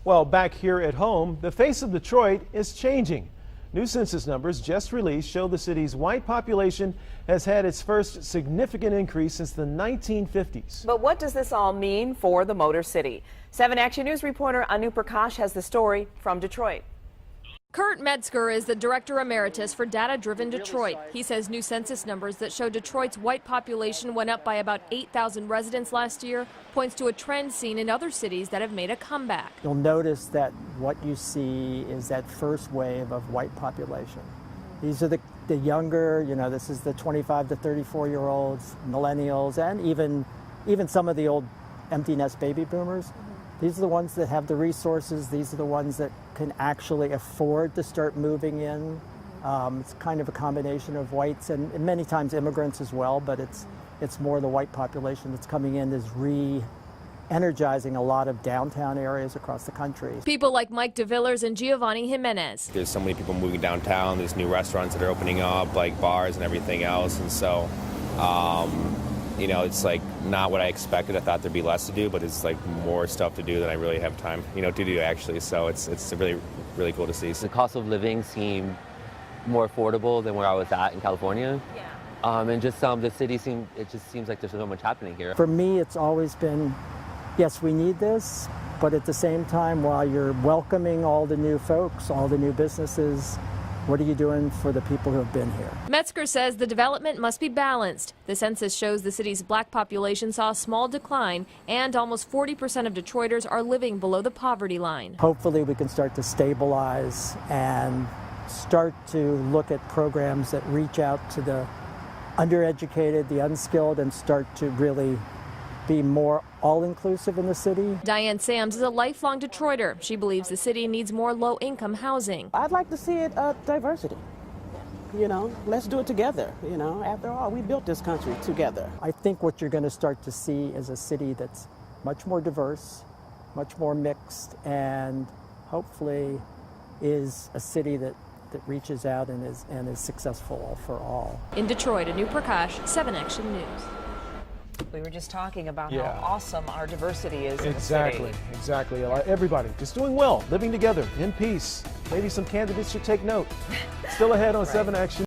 Well, back here at home, the face of Detroit is changing. New census numbers just released show the city's white population has had its first significant increase since the 1950s. But what does this all mean for the Motor City? 7 Action News reporter Anu Prakash has the story from Detroit. Kurt Metzger is the Director Emeritus for Data Driven Detroit. He says new census numbers that show Detroit's white population went up by about 8,000 residents last year points to a trend seen in other cities that have made a comeback. You'll notice that what you see is that first wave of white population. These are the younger, this is the 25 to 34-year-olds, millennials, and even some of the old empty nest baby boomers. These are the ones that have the resources. These are the ones that can actually afford to start moving in. It's kind of a combination of whites and many times immigrants as well, but it's more the white population that's coming in is re-energizing a lot of downtown areas across the country. People like Mike DeVillers and Giovanni Jimenez. There's so many people moving downtown. There's new restaurants that are opening up, like bars and everything else, and so it's like not what I expected. I thought there'd be less to do, but it's like more stuff to do than I really have time, to do actually. So it's really, really cool to see. The cost of living seemed more affordable than where I was at in California. Yeah. And just the city it just seems like there's so much happening here. For me, it's always been, yes, we need this, but at the same time, while you're welcoming all the new folks, all the new businesses, what are you doing for the people who have been here? Metzger says the development must be balanced. The census shows the city's black population saw a small decline, and almost 40% of Detroiters are living below the poverty line. Hopefully we can start to stabilize and start to look at programs that reach out to the undereducated, the unskilled, and start to really be more all-inclusive in the city. Diane Sams is a lifelong Detroiter. She believes the city needs more low-income housing. I'd like to see it diversity. Let's do it together. After all, we built this country together. I think what you're going to start to see is a city that's much more diverse, much more mixed, and hopefully is a city that reaches out and is successful for all. In Detroit, Anu Prakash, 7 Action News. We were just talking about how awesome our diversity is in the city. Exactly. Everybody just doing well, living together in peace. Maybe some candidates should take note. Still ahead on 7 Action.